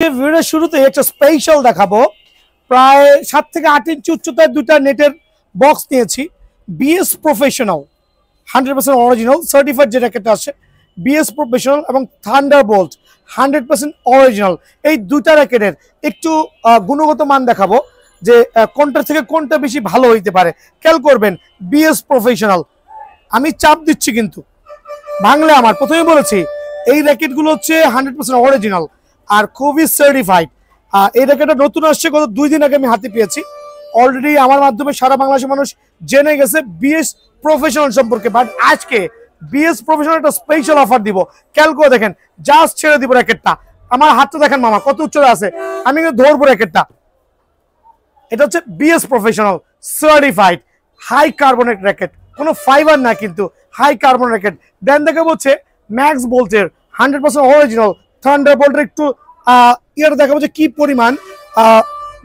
ভিডিওর শুরুতে একটা স্পেশাল দেখাবো। প্রায় 7 থেকে 8 ইঞ্চি উচ্চতায় দুইটা নেটের বক্স নিয়েছি। বিএস প্রফেশনাল 100% অরিজিনাল সার্টিফাইড যে র্যাকেটটা আছে বিএস প্রফেশনাল এবং থান্ডারবোল্ট 100% অরিজিনাল। এই দুইটা র্যাকেটের একটু গুণগত মান দেখাবো যে কোনটা থেকে কোনটা বেশি ভালো হইতে পারে। খেয়াল করবেন বিএস প্রফেশনাল, আমি চাপ দিচ্ছি কিন্তু বাংলা আমার প্রথমে বলেছি এই র্যাকেটগুলো হচ্ছে 100% অরিজিনাল আর খুবই সার্টিফাইড। এই র্যাকেটটা নতুন আসছে, গত 2 দিন আগে আমি হাতে পেয়েছি। অলরেডি আমার মাধ্যমে সারা বাংলাদেশের মানুষ জেনে গেছে বিএস প্রফেশনাল সম্পর্কে। বাট আজকে বিএস প্রফেশনাল একটা স্পেশাল অফার দিব। খেয়াল করে দেখেন, জাস্ট ছেড়ে দিব র্যাকেটটা। আমার হাতটা দেখেন মামা কত উচ্চতা আছে, আমি কিন্তু ধরবো র্যাকেটটা। এটা হচ্ছে BS professional certified high carbonate racket, কোনো ফাইবার না কিন্তু হাই কার্বন র্যাকেট। দেন দেখাবো হচ্ছে ম্যাক্স বোল্টের 100% অরিজিনাল থান্ডারবোল্টের একটু ইয়ার দেখাবো যে কি পরিমাণ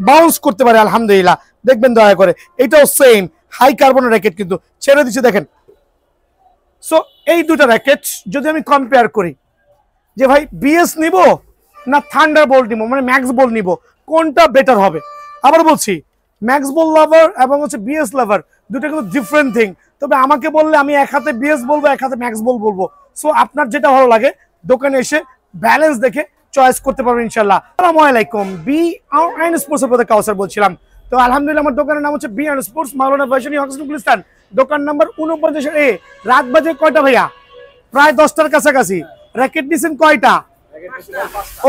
বাউন্স করতে পারে। আলহামদুলিল্লাহ দেখবেন দয়া করে, এটাও সেম হাই কার্বন র্যাকেট কিন্তু ছেড়ে দিচ্ছে দেখেন। সো এই দুটো র্যাকেট যদি আমি কম্পেয়ার করি যে ভাই বিএস নিব না থান্ডারবোল্ট নিব, মানে ম্যাক্স বোল্ট নিব, কোনটা বেটার হবে। আবার বলছি ম্যাক্স বোল্ট লাভার এবং হচ্ছে বিএস লাভার দুটো কিন্তু ডিফারেন্ট থিং। তবে আমাকে বললে আমি এক হাতে বিএস বলবো, এক হাতে ম্যাক্স বোল্ট বলবো। সো আপনার যেটা ভালো লাগে দোকানে এসে ব্যালেন্স দেখে চয়েস করতে পারবেন ইনশাল্লাহ। আসসালামু আলাইকুম, বি&এন স্পোর্টসের প্রতি কাউসার বলছিলাম। তো আলহামদুলিল্লাহ আমার দোকানের নাম হচ্ছে বি&এন স্পোর্টস, মাওলানা ভার্সিটি হকসুল, দোকান নাম্বার 49A। রাত বাজে কয়টা ভাইয়া? প্রায় 10টার কাছাকাছি। র্যাকেট নিছেন কয়টা?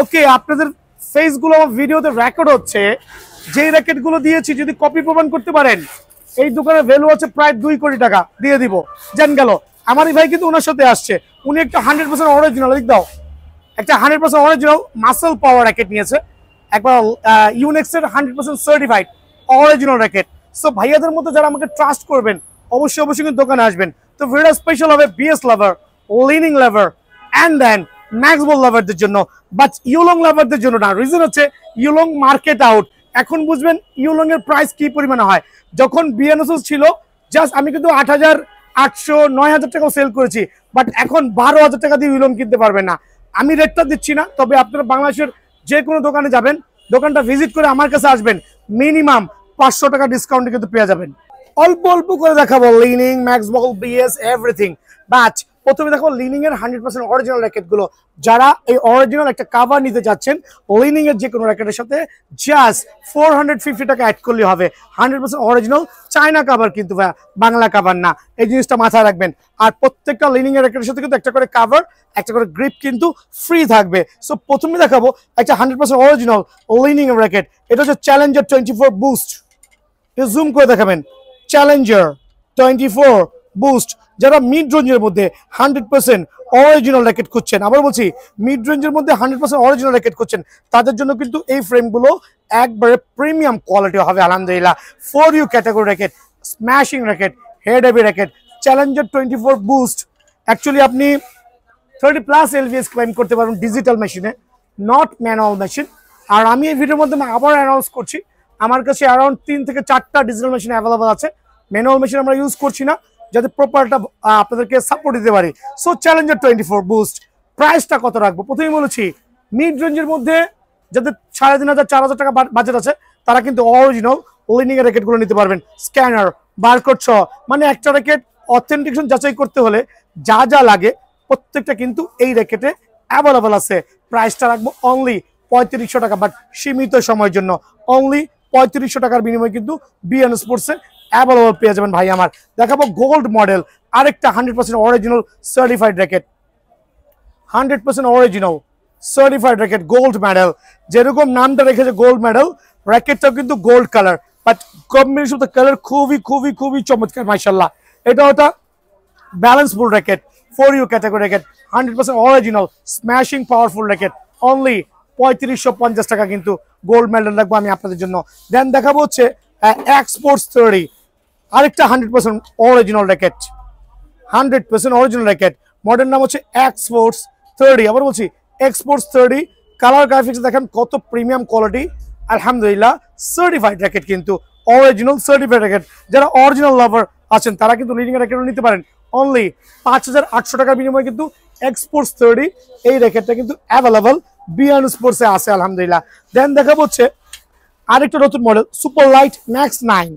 ওকে, আপনাদের ফেসগুলো আমার ভিডিওতে রেকর্ড হচ্ছে। যেই র্যাকেটগুলো দিয়েছি যদি কপি প্রমাণ করতে পারেন এই দোকানের ভ্যালু আছে প্রায় 2 কোটি টাকা দিয়ে দিব। জান গেল আমারই ভাই কিন্তু ওনার সাথে আসছে, উনি একটা 100% অরিজিনাল লিখ দাও, একটা 100% অরিজিনাল মাসল পাওয়ার র্যাকেট নিয়েছে, একবার ইউনেক্সের 100% সার্টিফাইড অরিজিনাল র্যাকেট। সো ভাইয়াদের মতো যারা আমাকে ট্রাস্ট করবেন অবশ্যই অবশ্যই কিন্তু দোকানে আসবেন। তো ভিডিও স্পেশাল হবে BS lover, Li Ning lover and then Max Bolt লাভারদের জন্য, বাট ইউলং লাভারদের জন্য না। রিজন হচ্ছে ইউলং মার্কেট আউট। এখন বুঝবেন ইউলং এর প্রাইস কি পরিমাণে হয়। যখন বিএনএসএস ছিল জাস্ট আমি কিন্তু 8,000, 800, 9,000 টাকাও সেল করেছি, বাট এখন 12,000 টাকা দিয়ে ইউলং কিনতে পারবেন না। আমি রেটটা দিচ্ছি না, তবে আপনারা বাংলাদেশের যে কোনো দোকানে যাবেন, দোকানটা ভিজিট করে আমার কাছে আসবেন, মিনিমাম 500 টাকা ডিসকাউন্টে কিন্তু পেয়ে যাবেন। অল্প অল্প করে দেখাবো Li-Ning, max bolt, BS everything. But প্রথমে দেখো লিনিং এর 100% অরিজিনাল র্যাকেট গুলো। যারা এই অরিজিনাল একটা কাভার নিতে যাচ্ছেন লিনিং এর যে কোনো র্যাকেটের সাথে জাস্ট 450 টাকা অ্যাড করলে হবে। 100% অরিজিনাল চায়না কাভার কিন্তু বাংলা কাভার না, এই জিনিসটা মাথায় রাখবেন। আর প্রত্যেকটা লিনিং এর র্যাকেটের সাথে কিন্তু একটা করে কাভার, একটা করে গ্রিপ কিন্তু ফ্রি থাকবে। সো প্রথমে দেখাবো একটা 100% অরিজিনাল লিনিং এর র্যাকেট। এটা হচ্ছে চ্যালেঞ্জার 24 বুস্ট। জুম করে দেখাবেন, চ্যালেঞ্জার 24 বুস্ট। যারা মিড রেঞ্জের মধ্যে 100% অরিজিনাল র্যাকেট খুঁজছেন, আবার বলছি মিড রেঞ্জের মধ্যে 100% অরিজিনাল র্যাকেট খুঁজছেন, তাদের জন্য কিন্তু এই ফ্রেমগুলো একবারে প্রিমিয়াম কোয়ালিটি হবে আলহামদুলিল্লাহ। 4U category racket, smashing racket, head heavy racket, Challenger 24 boost. Actually আপনি 30+ LVS ক্লাইম করতে পারবেন ডিজিটাল মেশিনে, নট ম্যানুয়াল মেশিন। আর আমি এই ভিডিওর মধ্যে আবার অ্যানাউন্স করছি আমার কাছে অ্যারাউন্ড 3 থেকে 4টা ডিজিটাল মেশিন অ্যাভেলেবল আছে। ম্যানুয়াল মেশিন আমরা ইউজ করছি না, যাতে প্রপারটা আপনাদেরকে সাপোর্ট দিতে পারি। সো চ্যালেঞ্জার 24 বুস্ট প্রাইসটা কত রাখবো? প্রথমেই বলেছি মিড রেঞ্জের মধ্যে যাদের 3,500, 4,000 টাকা বাজেট আছে তারা কিন্তু অরিজিনাল লিনিং এর র্যাকেটগুলো নিতে পারবেন। স্ক্যানার, বারকোড সহ, মানে একটা র্যাকেট অথেন্টিকেশন যাচাই করতে হলে যা যা লাগে প্রত্যেকটা কিন্তু এই র্যাকেটে অ্যাভেলেবল আছে। প্রাইসটা রাখবো অনলি 3500 টাকা, বাট সীমিত সময়ের জন্য অনলি 3500 টাকার বিনিময়ে কিন্তু বি&এন স্পোর্টসে অ্যাভেলেবল পেয়ে যাবেন ভাই আমার। দেখাবো গোল্ড মডেল আরেকটা 100% original certified racket, 100% original certified racket, gold medal. যেরকম নামটা রেখেছে গোল্ড মেডেল, র্যাকেটটাও কিন্তু gold colour, but combination of colour খুবই খুবই খুবই চমৎকার মাশাআল্লাহ। এটা ওটা balanceful racket, 4U category racket, 100% original smashing powerful racket, only 3550 টাকা কিন্তু গোল্ড মেডেল রাখবো আমি আপনাদের জন্য। দেন দেখাবো হচ্ছে এক্সপোর্টস 30, আরেকটা 100% original racket, 100% original racket. Model নাম হচ্ছে এক্সপোর্টস 30। আবার বলছি এক্সপোর্টস 30। কালার গ্রাফিক্স দেখেন কত প্রিমিয়াম কোয়ালিটি, আলহামদুলিল্লাহ সার্টিফাইড র্যাকেট কিন্তু অরিজিনাল সার্টিফাইড র্যাকেট। যারা অরিজিনাল লাভার আছেন তারা কিন্তু লিডিং র্যাকেট নিতে পারেন। অনলি 5,800 টাকার বিনিময়ে কিন্তু এক্সপোর্টস 30 এই র্যাকেটটা কিন্তু অ্যাভেলেবল বিয়ান স্পোর্টসে আছে আলহামদুলিল্লাহ। দেন দেখাবো হচ্ছে আরেকটা নতুন model super light max 9,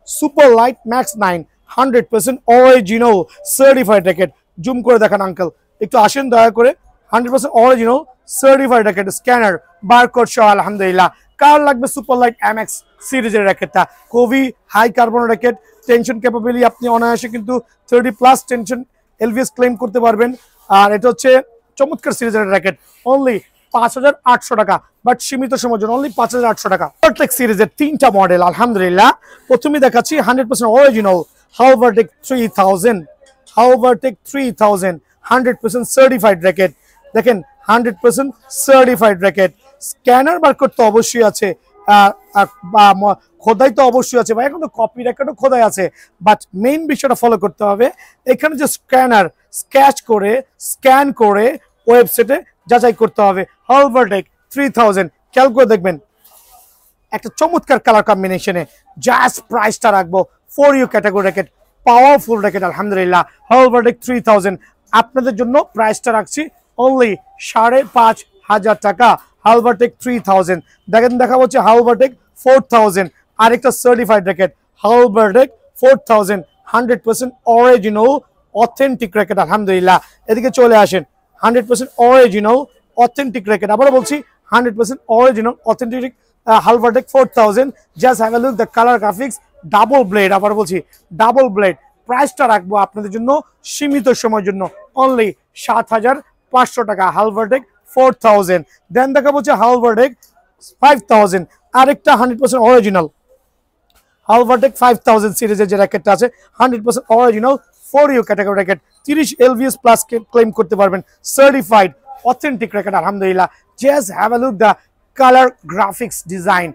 super light max 9 100% original certified racket. Zoom করে দেখান আঙ্কেল, একটু আসেন দয়া করে। 100% original certified racket, scanner barcode সহ আলহামদুলিল্লাহ। কার লাগবে সুপার লাইট এমএক্স সিরিজের র্যাকেটটা, খুবই high carbon racket, tension capability আপনি অনায়াসে কিন্তু 30+ টেনশন এলভিএস ক্লেম করতে পারবেন। আর এটা হচ্ছে চমৎকার সিরিজের র্যাকেট, অনলি 5800 টাকা, বাট সীমিত সময়ের জন্য অনলি 5800 টাকা। ভার্টেক সিরিজের 3টা মডেল আলহামদুলিল্লাহ। প্রথমে দেখাচ্ছি 100% অরিজিনাল হালভারটেক 3000, হালভারটেক 3000 100% সার্টিফাইড র্যাকেট। দেখেন 100% সার্টিফাইড র্যাকেট, স্ক্যানার বারকোড তো অবশ্যই আছে, খোদাই তো অবশ্যই আছে ভাই, এখন তো কপি র্যাকেটও খোদাই আছে, বাট মেইন বিষয়টা ফলো করতে হবে। এখানে যে স্ক্যানার স্ক্যান করে ওয়েবসাইটে যাচাই করতে হবে। হালভারটেক 3000 খেয়াল করে দেখবেন একটা চমৎকার কালার কম্বিনেশনে, জাস্ট প্রাইসটা রাখবো for you category racket, powerful racket আলহামদুলিল্লাহ। হালভারটেক 3000 আপনাদের জন্য প্রাইসটা রাখছি অনলি 5500 টাকা। হালভারটেক 3000 দেখেন, দেখা হচ্ছে হালভারটেক 4000 আরেকটা certified racket, Halbertec 4000 100% original authentic racket আলহামদুলিল্লাহ। এদিকে চলে আসেন, 100% অরিজিনাল অথেন্টিক র্যাকেট, আবারও বলছি 100% original authentic Halbertec 4000। Just have a look the colour graphics, double blade, আবার বলছি ডাবল ব্লেড। প্রাইসটা রাখবো আপনাদের জন্য সীমিত সময়ের জন্য অনলি 7500 টাকা, হালভারটেক 4000। দেন দেখা বলছে হালভারটেক 5000 আরেকটা 100% অরিজিনাল হালভারটেক 5000 সিরিজের যে র্যাকেটটা আছে 100% original for you category racket, 30 LVS plus claim করতে পারবেন, সার্টিফাইড অথেন্টিক র্যাকেট আলহামদুলিল্লাহ। Just have a look the colour graphics design.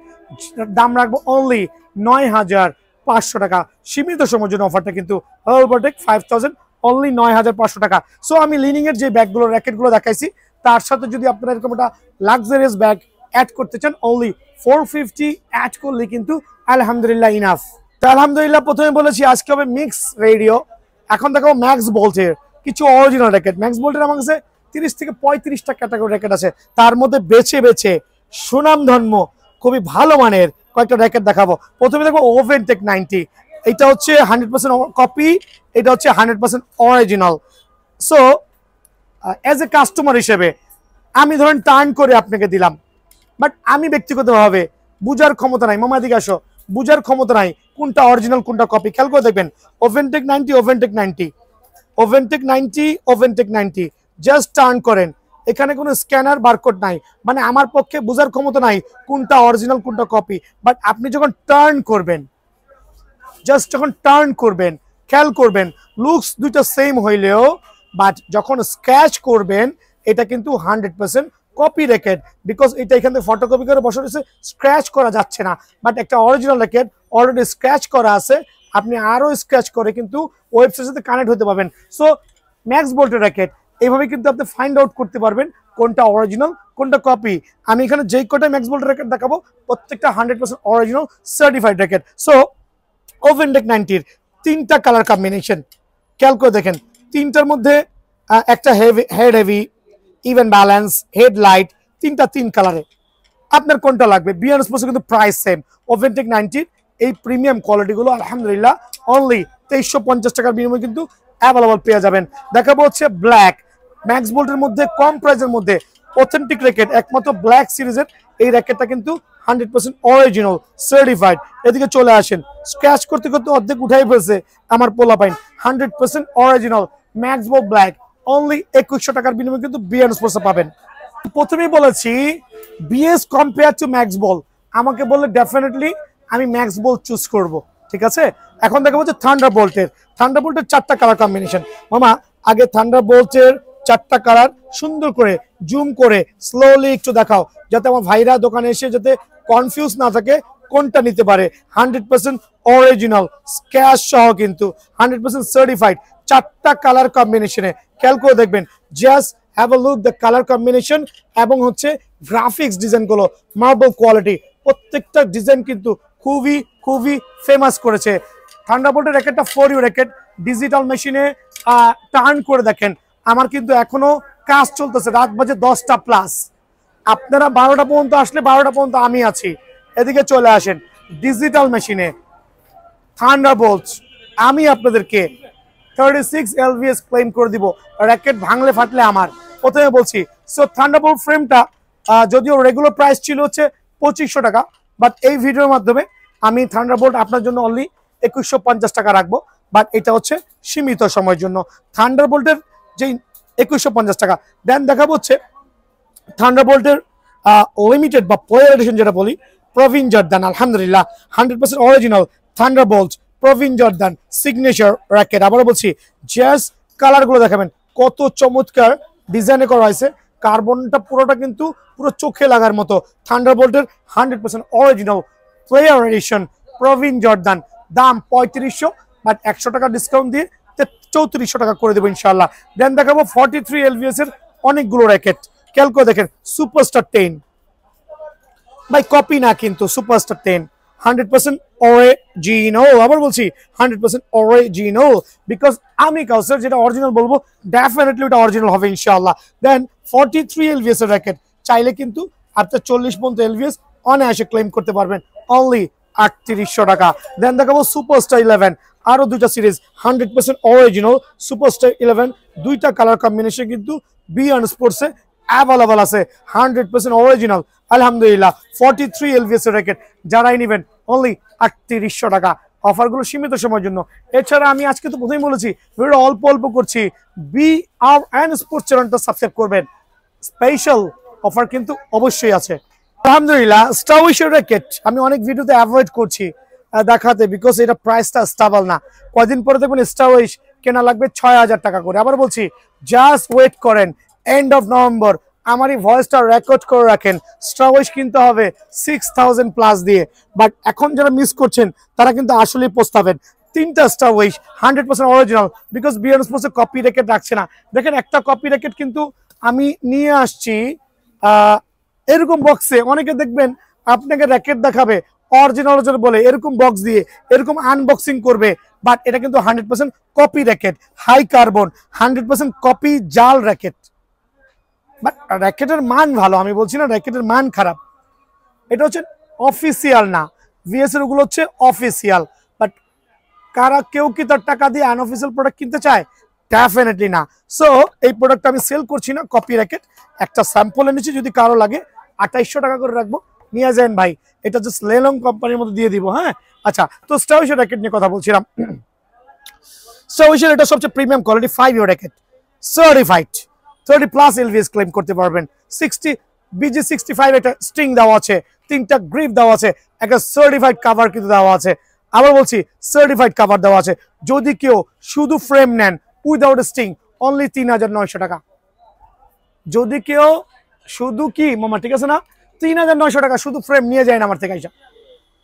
দাম রাখবো অনলি 9500 টাকা, সীমিত সময়ের জন্য অফারটা কিন্তু। হালভারটেক 5000 অনলি 9500 টাকা। সো আমি লিনিং এর যে ব্যাগগুলো র্যাকেটগুলো দেখাইছি তার সাথে যদি আপনারা এরকম একটা লাক্সারিয়াস ব্যাগ অ্যাড করতে চান অনলি 450 অ্যাড করলে কিন্তু আলহামদুলিল্লাহ ইনাফ। আলহামদুলিল্লাহ প্রথমে বলেছি আজকে হবে মিক্স রেডিও, এখন দেখো ম্যাক্স বোল্টের কিছু অরিজিনাল র্যাকেট। ম্যাক্স বোল্টের আমার কাছে 30 থেকে 35টা ক্যাটাগরি র্যাকেট আছে, তার মধ্যে বেছে বেছে সুনামধন্য খুবই ভালো মানের কয়েকটা র্যাকেট দেখাবো। প্রথমে দেখবো ওভেনটেক 90, এটা হচ্ছে 100% কপি, এটা হচ্ছে 100% original. So as a customer হিসেবে আমি ধরেন টার্ন করে আপনাকে দিলাম, বাট আমি ব্যক্তিগতভাবে বুঝার ক্ষমতা নাই, মামা দিকে আসো, বুঝার ক্ষমতা নাই কোনটা অরিজিনাল কোনটা কপি। খেয়াল করে দেখবেন ওভেনটেক 90, ওভেনটেক 90, ওভেনটেক 90, ওভেনটেক 90, জাস্ট টার্ন করেন, এখানে কোনো স্ক্যানার বারকোড নাই, মানে আমার পক্ষে বোঝার ক্ষমতা নাই কোনটা অরিজিনাল কোনটা কপি। বাট আপনি যখন টার্ন করবেন, জাস্ট যখন টার্ন করবেন খেয়াল করবেন লুকস দুইটা সেম হইলেও, বাট যখন স্ক্র্যাচ করবেন এটা কিন্তু 100% কপি র্যাকেট, বিকজ এটা এখান থেকে ফটোকপি করে বসে রয়েছে, স্ক্র্যাচ করা যাচ্ছে না। বাট একটা অরিজিনাল র্যাকেট অলরেডি স্ক্র্যাচ করা আছে, আপনি আরও স্ক্র্যাচ করে কিন্তু ওয়েবসাইটের সাথে কানেক্ট হতে পারবেন। সো ম্যাক্স বোল্টের র্যাকেট এইভাবে কিন্তু আপনি ফাইন্ড আউট করতে পারবেন কোনটা অরিজিনাল কোনটা কপি। আমি এখানে যেই কটা ম্যাক্স বোল্টের র্যাকেট দেখাবো প্রত্যেকটা 100% অরিজিনাল সার্টিফাইড র্যাকেট। সো ওভেনটেক 90-র 3টা কালার কম্বিনেশন খেয়াল করে দেখেন, 3টার মধ্যে একটা head heavy, even balance, headlight, 3 কালারে, আপনার কোনটা লাগবে? বিয়ার স্পোর্টস কিন্তু প্রাইস সেম। ওভেনটেক 90-র এই প্রিমিয়াম কোয়ালিটিগুলো আলহামদুলিল্লাহ অনলি 2350 টাকার বিনিময়ে কিন্তু অ্যাভেলেবল পেয়ে যাবেন। দেখাবো হচ্ছে ব্ল্যাক ম্যাক্স বোল্টের মধ্যে কম প্রাইসের মধ্যে অথেন্টিক র্যাকেট, একমাত্র ব্ল্যাক সিরিজের এই র্যাকেটটা কিন্তু 100% অরিজিনাল সার্টিফাইড। এদিকে চলে আসেন, স্ক্র্যাচ করতে করতে অর্ধেক উঠাই ফেলছে আমার পোলাপাইন। 100% অরিজিনাল ম্যাক্স বোল ব্ল্যাক অনলি 2100 টাকার বিনিময়ে কিন্তু বিয়ার স্পোর্টসে পাবেন। প্রথমেই বলেছি বিএস কম্পেয়ার টু ম্যাক্স বল, আমাকে বললে ডেফিনেটলি আমি ম্যাক্স বল চুজ করব, ঠিক আছে। এখন দেখা হচ্ছে থান্ডারবোল্টের 4টা কালার কম্বিনেশন। মামা আগে থান্ডারবোল্টের 4টা কালার সুন্দর করে জুম করে স্লোলি একটু দেখাও, যাতে আমার ভাইরা দোকানে এসে যাতে কনফিউজ না থাকে কোনটা নিতে পারে। 100% অরিজিনাল স্ক্র্যাচ সহ কিন্তু 100% সার্টিফাইড, 4টা কালার কম্বিনেশনে খেয়াল করে দেখবেন। Just have a look the colour combination এবং হচ্ছে গ্রাফিক্স ডিজাইনগুলো মার্বেল কোয়ালিটি, প্রত্যেকটা ডিজাইন কিন্তু খুবই খুবই ফেমাস করেছে। থান্ডারবোল্টের র্যাকেটটা ফর ইউ র্যাকেট, ডিজিটাল মেশিনে টার্ন করে দেখেন, আমার কিন্তু এখনো কাজ চলতেছে, রাত বাজে 10টা প্লাস, আপনারা 12টা পর্যন্ত আসলে 12টা পর্যন্ত আমি আছি, এদিকে চলে আসেন। ডিজিটাল মেশিনে থান্ডারবোল্টস আমি আপনাদেরকে 36 LVS ক্লেম করে দিব, র্যাকেট ভাঙলে ফাটলে আমার। প্রথমে বলছি, সো থান্ডারবোল্ট ফ্রেমটা যদিও রেগুলার প্রাইস ছিল হচ্ছে 2500 টাকা, বাট এই ভিডিওর মাধ্যমে আমি থান্ডারবোল্ট আপনার জন্য অনলি 2150 টাকা রাখবো। বাট এটা হচ্ছে সীমিত সময়ের জন্য থান্ডারবোল্টের যে 2150 টাকা। দেন দেখাবো হচ্ছে থান্ডারবোল্টের লিমিটেড বা প্লেয়ার এডিশন যেটা বলি, প্রভিন জর্দান, আলহামদুলিল্লাহ 100% original Thunderbolt Praveen Jordan signature racket. আবারও বলছি, জাস্ট কালারগুলো দেখাবেন কত চমৎকার ডিজাইনে করা হয়েছে। কার্বনটা পুরোটা কিন্তু পুরো চোখে লাগার মতো। থান্ডারবোল্টের 100% original player addition Praveen Jordan, দাম 3500, বাট 100 টাকা ডিসকাউন্ট দিয়ে 3400 টাকা করে দেবো ইনশাল্লাহ। দেন দেখাবো 43 LVS এর অনেকগুলো র্যাকেট। খেয়াল করে দেখেন, সুপারস্টার 10 ভাই, কপি না কিন্তু সুপারস্টার 10 100% অরিজিনাল। আবার বলছি 100% অরিজিনাল, বিকজ আমি কাউসার যেটা অরিজিনাল বলবো ডেফিনেটলি ওটা অরিজিনাল হবে ইনশাআল্লাহ। দেন 43 LVS এর র্যাকেট চাইলে কিন্তু আপনার 40 পর্যন্ত LVS অনায়াসে ক্লেম করতে পারবেন অনলি 3800 টাকা। দেন দেখাবো সুপারস্টার 11, আরো দুইটা সিরিজ 100% অরিজিনাল সুপারস্টার 11, দুইটা কালার কম্বিনেশন কিন্তু বিয়ন্ড স্পোর্টসে অ্যাভেলেবল আছে, 100% অরিজিনাল আলহামদুলিল্লাহ। 43 LVS এর র্যাকেট যারাই নেবেন অনলি 3800 টাকা। অফারগুলো সীমিত সময়ের জন্য। এছাড়া আমি আজকে তো প্রথমেই বলেছি ভিডিও অল্প অল্প করছি, BRN স্পোর্টস চ্যানেলটা সাবস্ক্রাইব করবেন, স্পেশাল অফার কিন্তু অবশ্যই আছে আলহামদুলিল্লাহ। স্টার উইশের র্যাকেট আমি অনেক ভিডিওতে অ্যাভয়েড করছি দেখাতে, বিকজ এটা প্রাইসটা স্টেবল না। কয়দিন পরে দেখবেন স্টার উইশ কেনা লাগবে 6000 টাকা করে। আবার বলছি, জাস্ট ওয়েট করেন, এন্ড অফ নভেম্বর আমার এই ভয়েসটা রেকর্ড করে রাখেন, স্টার উইশ কিনতে হবে 6000 প্লাস দিয়ে। বাট এখন যারা মিস করছেন তারা কিন্তু আসলেই পস্তাবেন। 3টা star with 100% original, because Bear স্পোর্টসে কপি র্যাকেট রাখছে না। দেখেন একটা কপি র্যাকেট কিন্তু আমি নিয়ে আসছি এরকম বক্সে। অনেকে দেখবেন আপনাকে র্যাকেট দেখাবে অরিজিনাল বলে এরকম বক্স দিয়ে এরকম আনবক্সিং করবে, বাট এটা কিন্তু 100% copy racket, high carbon 100% copy জাল র্যাকেট। বাট র্যাকেটের মান ভালো, আমি বলছি না র্যাকেটের মান খারাপ। এটা হচ্ছে অফিসিয়াল না, ভিএস এর ওগুলো হচ্ছে অফিসিয়াল। বাট কারা কেউ কি তার টাকা দিয়ে আনঅফিসিয়াল প্রোডাক্ট কিনতে চায়? ডেফিনেটলি না। সো এই প্রোডাক্ট আমি সেল করছি না, কপি র্যাকেট। একটা স্যাম্পল এনেছি, যদি কারো লাগে 2800 টাকা করে রাখবো, নিয়ে যান ভাই। এটা জাস্ট লেলং কোম্পানির মধ্যে দিয়ে দিব। হ্যাঁ আচ্ছা, তো স্টার উইশের র্যাকেট নিয়ে কথা বলছিলাম। স্টার উইশের এটা সবচেয়ে প্রিমিয়াম কোয়ালিটি 5 ইয়ার র্যাকেট, সার্টিফাইড 30+ LVS ক্লেম করতে পারবেন। 60 BG65 একটা স্ট্রিং দেওয়া আছে, 3টা গ্রিপ দেওয়া আছে, একটা সার্টিফাইড কভার কিন্তু দেওয়া আছে। আবার বলছি সার্টিফাইড কভার দেওয়া আছে। যদি কেউ শুধু ফ্রেম নেন উইদাউট স্ট্রিং অনলি 3900 টাকা। যদি কেউ শুধু কি মামা ঠিক আছে না 3900 টাকা শুধু ফ্রেম নিয়ে যায় না আমার থেকে, আইসা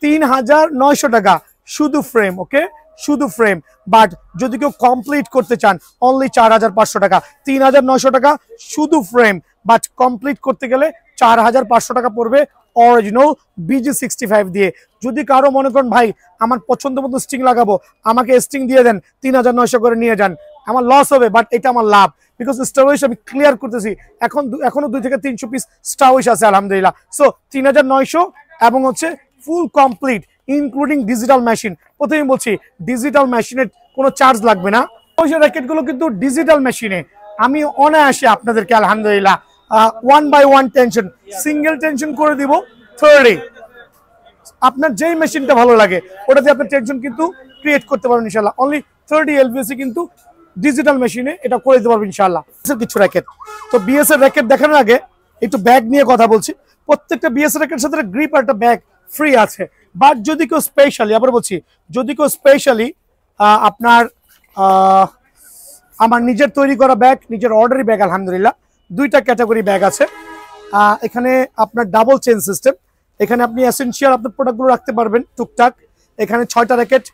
3900 টাকা শুধু ফ্রেম। ওকে, শুধু ফ্রেম। বাট যদি কেউ কমপ্লিট করতে চান অনলি 4500 টাকা। 3900 টাকা শুধু ফ্রেম, বাট কমপ্লিট করতে গেলে 4500 টাকা পড়বে অরিজিনাল BG65 দিয়ে। যদি কারো মনে করেন ভাই আমার পছন্দ মতো স্ট্রিং লাগাবো, আমাকে স্ট্রিং দিয়ে দেন 3900 করে নিয়ে যান, আমার লস হবে, বাট এটা আমার লাভ, বিকজ স্টার উইশ আমি ক্লিয়ার করতেছি এখনো 2 থেকে 300 পিস স্টার উইশ আছে আলহামদুলিল্লাহ। সো 3900 এবং হচ্ছে full complete including digital machine. প্রথমেই বলছি ডিজিটাল মেশিনের কোনো চার্জ লাগবে না। ওই র্যাকেটগুলো কিন্তু ডিজিটাল মেশিনে আমি অনায়াসে আপনাদেরকে আলহামদুলিল্লাহ 1 by 1 টেনশন, সিঙ্গেল টেনশন করে দিব 30। আপনার যেই মেশিনটা ভালো লাগে ওটাতে আপনার টেনশন কিন্তু ক্রিয়েট করতে পারবেন ইনশাআল্লাহ। অনলি 30 LVS কিন্তু ডিজিটাল মেশিনে এটা করে দিতে পারবেন ইনশাআল্লাহ। কিছু র্যাকেট তো বিএস এর র্যাকেট দেখানোর আগে একটু ব্যাগ নিয়ে কথা বলছি। প্রত্যেকটা বিএস র্যাকেটের সাথে গ্রিপ আর একটা ব্যাগ ফ্রি আছে। বাট যদি কেউ স্পেশালি, আবার বলছি যদি কেউ স্পেশালি আপনার আমার নিজের তৈরি করা ব্যাগ, নিজের অর্ডারি ব্যাগ আলহামদুলিল্লাহ 2টা ক্যাটাগরি ব্যাগ আছে। এখানে আপনার ডাবল চেন সিস্টেম, এখানে আপনি এসেনশিয়াল আপনার প্রোডাক্টগুলো রাখতে পারবেন টুকটাক। এখানে 6টা র্যাকেট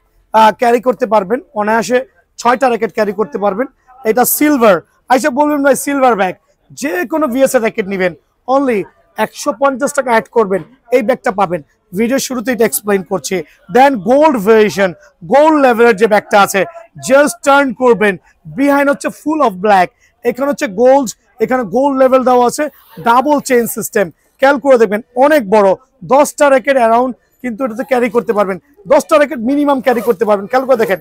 ক্যারি করতে পারবেন অনায়াসে, 6টা র্যাকেট ক্যারি করতে পারবেন। এটা সিলভার, আইসা বলবেন ভাই সিলভার ব্যাগ, যে কোনো ভিএস এর র্যাকেট নেবেন অনলি 150 টাকা অ্যাড করবেন, এই ব্যাগটা পাবেন। ভিডিও শুরুতে এটা এক্সপ্লেইন করছি। দেন গোল্ড ভেরিয়েশন, গোল্ড লেভেলের যে ব্যাগটা আছে জাস্ট টার্ন করবেন, বিহাইন্ড হচ্ছে ফুল অফ ব্ল্যাক, এখানে হচ্ছে গোল্ড, এখানে গোল্ড লেভেল দেওয়া আছে, ডাবল চেইন সিস্টেম। খেয়াল করে দেখবেন অনেক বড়, 10টা র্যাকেট অ্যারাউন্ড কিন্তু এটাতে ক্যারি করতে পারবেন, 10টা র্যাকেট মিনিমাম ক্যারি করতে পারবেন। খেয়াল করে দেখেন।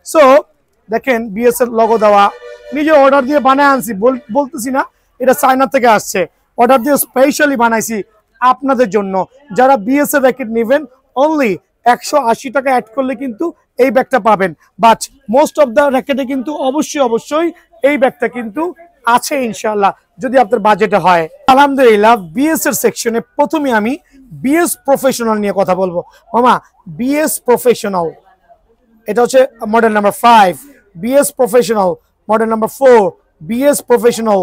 সো দেখেন বিএস এর লোগো দেওয়া, নিজে অর্ডার দিয়ে বানায় আনছি, বলতেছি না এটা চায়না থেকে আসছে, অর্ডার দিয়ে স্পেশালি বানাইছি আপনাদের জন্য। যারা বিএস এর র্যাকেট নেবেন অনলি 180 টাকা অ্যাড করলে কিন্তু এই ব্যাগটা পাবেন। বাট মোস্ট অফ দ্য র্যাকেটে কিন্তু অবশ্যই এই ব্যাগটা কিন্তু আছে ইনশাআল্লাহ, যদি আপনার বাজেটে হয়। আলহামদুলিল্লাহ বিএস এর সেকশনে প্রথমে আমি বিএস প্রফেশনাল নিয়ে কথা বলবো। মামা বিএস প্রফেশনাল এটা হচ্ছে model number 5, BS professional model number 4, BS professional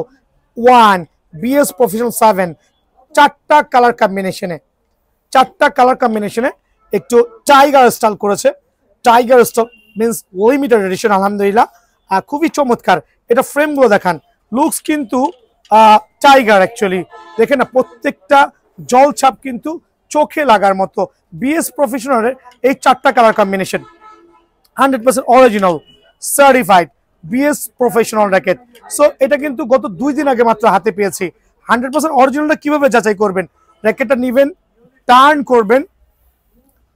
1, BS professional 7, চারটা কালার কম্বিনেশনে একটু টাইগার স্টাইল করেছে। Tiger style means limited edition. আলহামদুলিল্লাহ খুবই চমৎকার। এটা ফ্রেমগুলো দেখান, লুকস কিন্তু টাইগার অ্যাকচুয়ালি দেখেন না, প্রত্যেকটা জল ছাপ কিন্তু চোখে লাগার মতো। বিএস প্রফেশনালের এই চারটা colour combination 100% original certified BS professional racket. So এটা কিন্তু গত 2 দিন আগে মাত্র হাতে পেয়েছি। 100% অরিজিনালটা কিভাবে যাচাই করবেন? র্যাকেটটা নিবেন, টার্ন করবেন,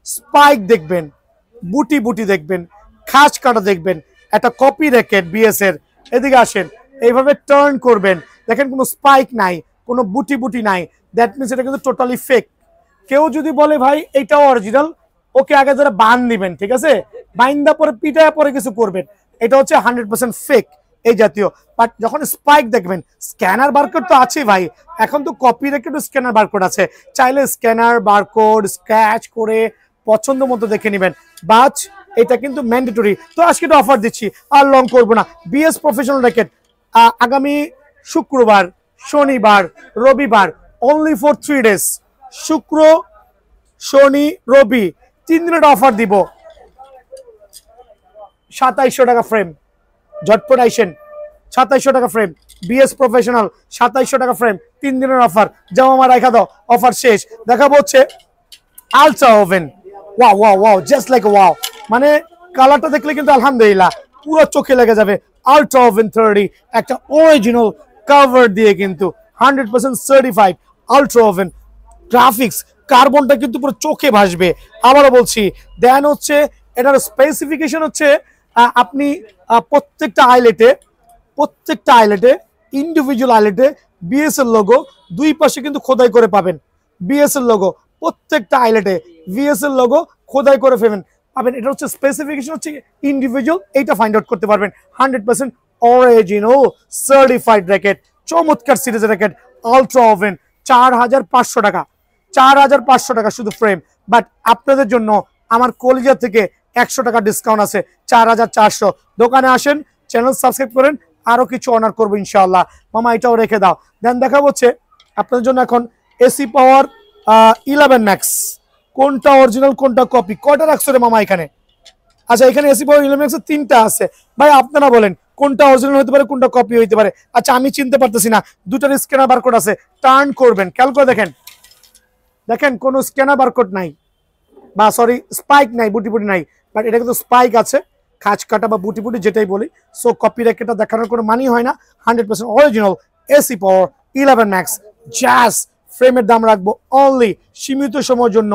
স্পাইক দেখবেন, বুটি দেখবেন, খাঁজ কাটা দেখবেন। একটা কপি র্যাকেট বিএস এর, এদিকে আসেন, এইভাবে টার্ন করবেন, দেখেন কোনো স্পাইক নাই, কোনো বুটি নাই, দ্যাট মিনস এটা কিন্তু টোটালি ফেক। কেউ যদি বলে ভাই এটাও অরিজিনাল, ওকে আগে ধরে বান দিবেন, ঠিক আছে, বাইন্দা পরে পিটায় পরে কিছু করবেন, এটা হচ্ছে 100% ফেক এই জাতীয়। বাট যখন স্পাইক দেখবেন, স্ক্যানার বারকোড তো আছে ভাই, এখন তো কপি র্যাকেটও স্ক্যানার বারকোড আছে, চাইলে স্ক্যানার বারকোড স্ক্র্যাচ করে পছন্দ মতো দেখে নেবেন। বাট এটা কিন্তু ম্যান্ডেটরি। তো আজকে একটা অফার দিচ্ছি, আর লং করবো না। বিএস প্রফেশনাল র্যাকেট আগামী শুক্রবার, শনিবার, রবিবার, অনলি ফর 3 days, শুক্র শনি রবি 3 দিনের অফার দিব। 2700 টাকা ফ্রেম, ঝটপট আইসেন, 2700 টাকা ফ্রেম বিএস প্রফেশনাল, 2700 টাকা ফ্রেম, 3 দিনের অফার। যাও আমার রাখা দাও, অফার শেষ। দেখাবো হচ্ছে ultra oven. Wow just like wow, মানে কালারটা দেখলে কিন্তু আলহামদুলিল্লাহ পুরো চোখে লেগে যাবে। আলট্রা ওভেন 30 একটা অরিজিনাল কভার দিয়ে কিন্তু 100% সার্টিফাইড আলট্রা ওভেন। গ্রাফিক্স কার্বনটা কিন্তু পুরো চোখে ভাসবে। আবারও বলছি, দেন হচ্ছে এটার স্পেসিফিকেশন হচ্ছে আপনি প্রত্যেকটা আইলেটে ইন্ডিভিজুয়াল আইলেটে বিএস এর লোগো দুই পাশে কিন্তু খোদাই করে পাবেন। বিএস এর লোগো প্রত্যেকটা আইলেটে বিএস এর লোগো খোদাই করে পাবেন। এটা হচ্ছে স্পেসিফিকেশন হচ্ছে ইন্ডিভিজুয়াল, এইটা ফাইন্ড আউট করতে পারবেন। 100% অরিজিনাল সার্টিফাইড র্যাকেট, চমৎকার সিরিজের র্যাকেট। আলট্রা ওভেন 4500 টাকা, 4500 টাকা শুধু ফ্রেম। বাট আপনাদের জন্য আমার কলিজা থেকে 100 টাকা ডিসকাউন্ট আছে, 4400। দোকানে আসেন, চ্যানেল সাবস্ক্রাইব করেন, আরো কিছু অনার করবো ইনশাআল্লাহ। মামা এটাও রেখে দাও। দেন দেখা হচ্ছে আপনাদের জন্য এখন এসি পাওয়ার 11 ম্যাক্স, কোনটা অরিজিনাল কোনটা কপি, কয়টা রাখছো রে মামা এখানে? আচ্ছা এখানে এসি পাওয়ার 11 ম্যাক্স 3টা আছে। ভাই আপনারা বলেন কোনটা অরিজিনাল হতে পারে, কোনটা কপি হতে পারে? আচ্ছা আমি চিনতে পারতেছি না। দুটার স্ক্যানার বারকোড আছে, টার্ন করবেন, খেয়াল করে দেখেন কোনো স্ক্যানার বারকোড নাই, বা সরি স্পাইক নাই, বুটি নাই। বাট এটা কিন্তু স্পাইক আছে, খাঁজ কাটা বা বুটি যেটাই বলি। সো কপি র্যাকেটটা দেখানোর কোনো মানি হয় না। 100% অরিজিনাল এসি পাওয়ার 11 ম্যাক্স জাস্ট ফ্রেমের দাম রাখবো অনলি সীমিত সময়ের জন্য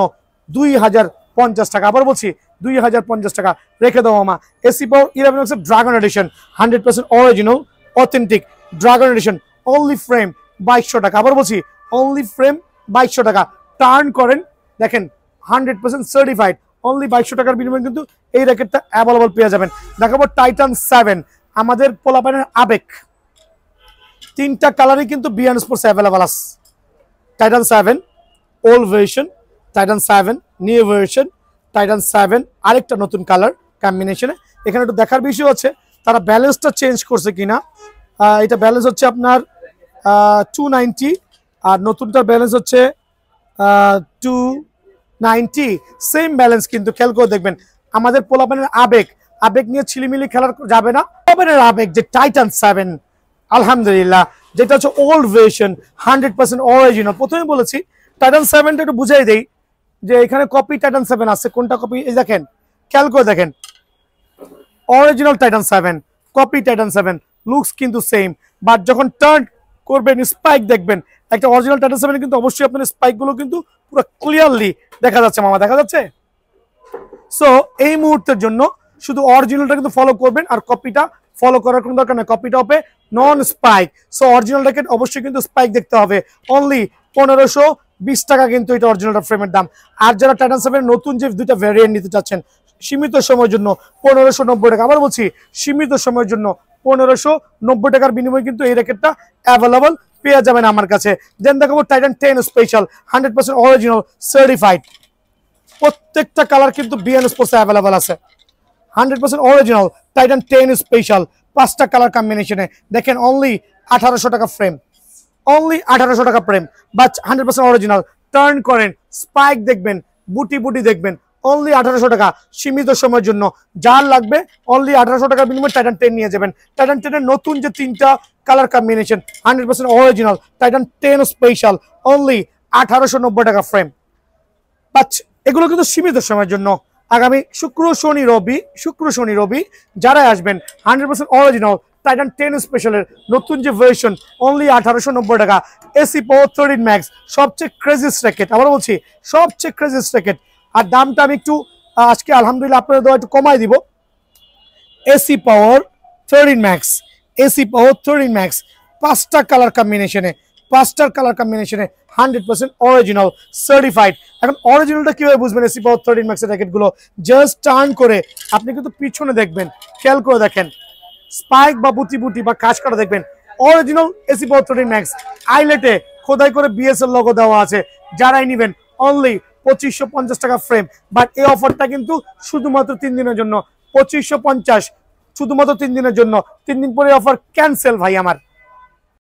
2050 টাকা। আবার বলছি 2050 টাকা রেখে দাও মামা। এসি পাওয়ার 11 max dragon addition 100% original authentic dragon addition, only frame 2200 টাকা। আবার বলছি অনলি ফ্রেম 2200 টাকা। টার্ন করেন, দেখেন 100% সার্টিফাইড, অনলি 2200 টাকার বিনিময়ে কিন্তু এই র্যাকেটটা অ্যাভেলেবল পেয়ে যাবেন। দেখাবো টাইটান 7, আমাদের পোলাপানের আবেগ। 3টা কালারই কিন্তু বিয়ান স্পোর্টস অ্যাভেলেবল আছে। Titan 7 old version, Titan 7 new version, Titan 7 আরেকটা নতুন কালার কম্বিনেশনে। এখানে একটু দেখার বিষয় হচ্ছে তারা ব্যালেন্সটা চেঞ্জ করছে কিনা। এটা ব্যালেন্স হচ্ছে আপনার 290, আর নতুনটার ব্যালেন্স হচ্ছে 290, সেম ব্যালেন্স কিন্তু। খেয়াল করে দেখবেন আমাদের পোলাপানের আবেগ নিয়ে ছিলিমিলি খেলার যাবে না। পোলাপানের আবেগ যে টাইটান 7 আলহামদুলিল্লাহ, যেটা হচ্ছে ওল্ড ভার্সন 100% অরিজিনাল। প্রথমে বলেছি টাইটান 7টা একটু বুঝাই দেই যে এখানে কপি টাইটান 7 আছে, কোনটা কপি এই দেখেন, খেয়াল করে দেখেন original Titan 7 copy Titan 7 looks কিন্তু সেম। বাট যখন টার্ন করবেন, স্পাইক দেখবেন। একটা অরিজিনাল টাটা 7 কিন্তু অবশ্যই আপনার স্পাইক গুলো কিন্তু পুরো ক্লিয়ারলি দেখা যাচ্ছে মামা, দেখা যাচ্ছে। সো এই মুহূর্তের জন্য শুধু অরিজিনালটা কিন্তু ফলো করবেন, আর কপিটা ফলো করার কোনো দরকার নেই, কপিটা হবে নন স্পাইক। সো অরিজিনালটাকে অবশ্যই কিন্তু স্পাইক দেখতে হবে। অনলি 1520 টাকা কিন্তু এটা অরিজিনালটা ফ্রেমের দাম। আর যারা টাইটান 7 নতুন যে দুইটা ভ্যারিয়েন্ট নিতে চাচ্ছেন সীমিত সময়ের জন্য 1590 টাকা, আবার বলছি সীমিত সময়ের জন্য 1590 টাকার বিনিময়ে কিন্তু এই র্যাকেটটা অ্যাভেলেবল পেয়ে যাবেন আমার কাছে। দেন দেখাবো টাইটান 10 স্পেশাল 100% অরিজিনাল সার্টিফাইড। প্রত্যেকটা কালার কিন্তু বিএন স্পোর্টসে অ্যাভেলেবল আছে। 100% অরিজিনাল টাইটান 10 স্পেশাল 5টা কালার কম্বিনেশনে। দেখেন অনলি 1800 টাকা ফ্রেম, অনলি 1800 টাকা ফ্রেম, বাট 100% অরিজিনাল। টার্ন করেন, স্পাইক দেখবেন, বুটি বুটি দেখবেন, অনলি 1800 টাকা সীমিত সময়ের জন্য। যার লাগবে অনলি 1800 টাকার বিনিময়ে টাইটান 10 নিয়ে যাবেন। টাইটান 10 এর নতুন যে 3টা colour combination 100% original Titan 10 special, only 1890 টাকা ফ্রেম। বাট এগুলো কিন্তু সীমিত সময়ের জন্য। আগামী শুক্র শনি রবি যারা আসবেন 100% অরিজিনাল টাইটান 10 স্পেশালের নতুন যে ভার্সন অনলি 1890 টাকা। এসি পাওয়ার 13 ম্যাক্স, সবচেয়ে ক্রেজিস্ট র্যাকেট, আবার বলছি সবচেয়ে ক্রেজিস্ট র্যাকেট। আর দামটা আমি একটু আজকে আলহামদুলিল্লাহ আপনাদের দেওয়া একটু কমাই দিব। এসি পাওয়ার 13 ম্যাক্স, এসি পাওয়ার 13 ম্যাক্স 5টা কালার কম্বিনেশনে, 5টার কালার কম্বিনেশনে 100% অরিজিনাল সার্টিফাইড। এখন অরিজিনালটা কিভাবে বুঝবেন এসি পাওয়ার 13 ম্যাক্সের র্যাকেটগুলো? জাস্ট টার্ন করে আপনি কিন্তু পিছনে দেখবেন, খেয়াল করে দেখেন, স্পাইক বা বুটি বুটি বা কাজ করা দেখবেন অরিজিনাল এসি পাওয়ার 13 ম্যাক্স। আইলেটে খোদাই করে বিএসএল লোগো দেওয়া আছে। যারাই নেবেন অনলি 2550 টাকা ফ্রেম। বাট এই অফারটা কিন্তু শুধুমাত্র 3 দিনের জন্য, 2550 শুধুমাত্র 3 দিনের জন্য। 3 দিন পরে অফার ক্যান্সেল ভাই আমার।